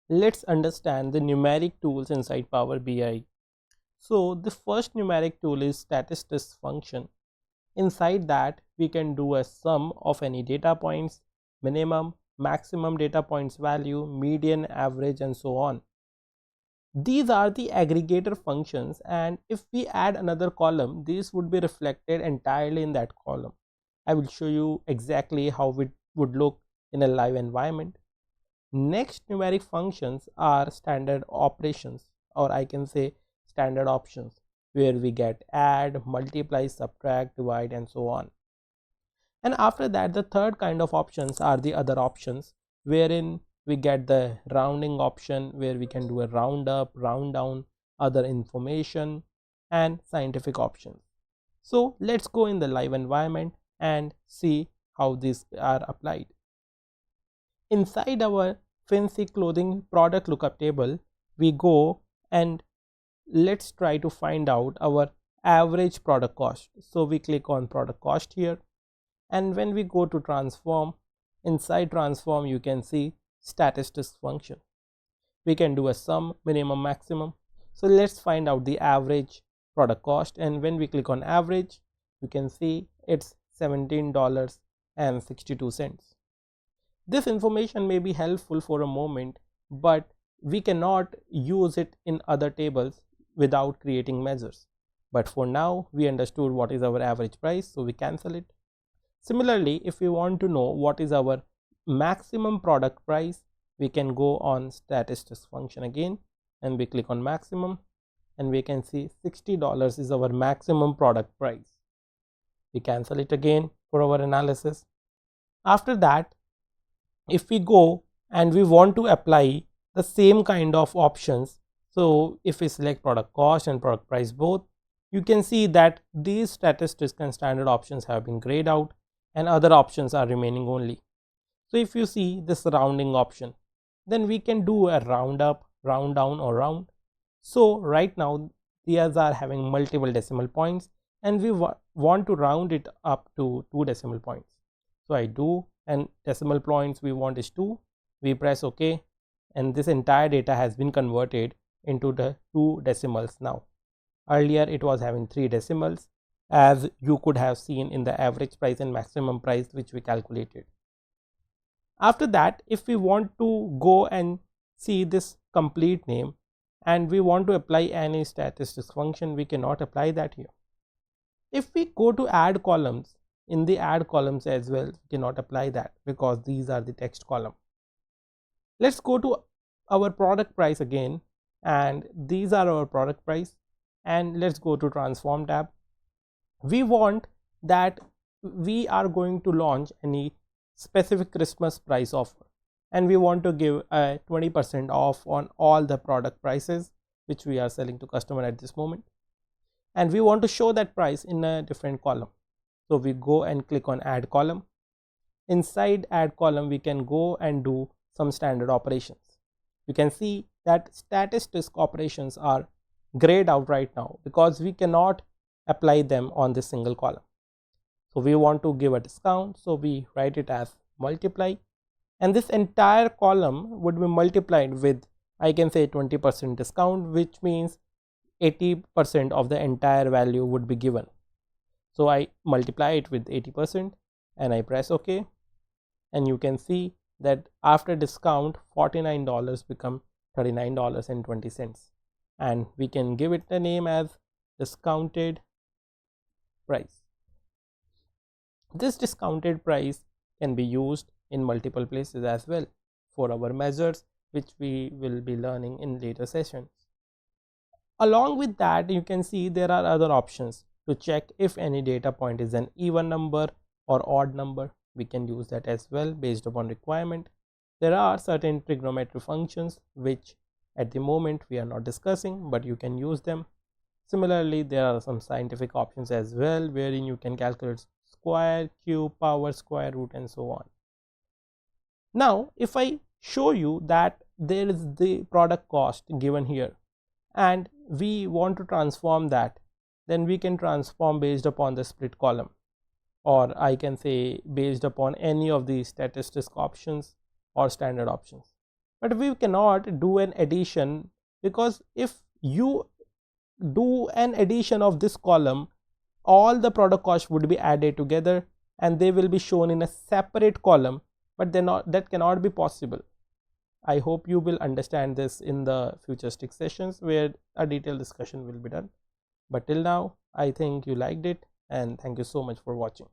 Let's understand the numeric tools inside Power BI. So the first numeric tool is statistics function. Inside that we can do a sum of any data points, minimum, maximum data points value, median, average, and so on. These are the aggregator functions, and if we add another column, these would be reflected entirely in that column. I will show you exactly how it would look in a live environment. Next numeric functions are standard operations, or I can say standard options, where we get add, multiply, subtract, divide, and so on. And after that, the third kind of options are the other options, wherein we get the rounding option, where we can do a round up, round down, other information, and scientific options. So let's go in the live environment and see how these are applied. Inside our fancy clothing product lookup table, we go and let's try to find out our average product cost. So we click on product cost here, and when we go to transform, inside transform you can see statistics function. We can do a sum, minimum, maximum. So let's find out the average product cost, and when we click on average, you can see it's $17.62. This information may be helpful for a moment, but we cannot use it in other tables without creating measures. But for now, we understood what is our average price, so we cancel it. Similarly, if we want to know what is our maximum product price, we can go on statistics function again, and we click on maximum, and we can see $60 is our maximum product price. We cancel it again for our analysis. After that, if we go and we want to apply the same kind of options, so if we select product cost and product price both, you can see that these statistics and standard options have been grayed out and other options are remaining only. So if you see this rounding option, then we can do a round up, round down, or round. So right now these are having multiple decimal points, and we want to round it up to 2 decimal points. So I do, and decimal points we want is 2. We press OK, and this entire data has been converted into the 2 decimals now. Earlier it was having 3 decimals, as you could have seen in the average price and maximum price which we calculated. After that, if we want to go and see this complete name and we want to apply any statistics function, we cannot apply that here. If we go to add columns, in the add columns as well, we cannot apply that because these are the text column. Let's go to our product price again, and these are our product price, and let's go to transform tab. We want that we are going to launch any specific Christmas price offer, and we want to give a 20% off on all the product prices which we are selling to customer at this moment, and we want to show that price in a different column. So we go and click on add column. Inside add column, we can go and do some standard operations. You can see that statistics operations are grayed out right now because we cannot apply them on this single column. So we want to give a discount, so we write it as multiply, and this entire column would be multiplied with, I can say, 20% discount, which means 80% of the entire value would be given. So I multiply it with 80% and I press OK, and you can see that after discount $49 become $39.20, and we can give it a name as discounted price. This discounted price can be used in multiple places as well for our measures, which we will be learning in later sessions. Along with that, you can see there are other options to check if any data point is an even number or odd number. We can use that as well based upon requirement. There are certain trigonometry functions which at the moment we are not discussing, but you can use them. Similarly, there are some scientific options as well, wherein you can calculate square, cube, power, square root, and so on. Now if I show you that there is the product cost given here and we want to transform that, then we can transform based upon the split column, or I can say based upon any of the statistics options or standard options. but we cannot do an addition, because if you do an addition of this column, all the product cost would be added together and they will be shown in a separate column, but that cannot be possible. I hope you will understand this in the futuristic sessions where a detailed discussion will be done. But till now, I think you liked it, and thank you so much for watching.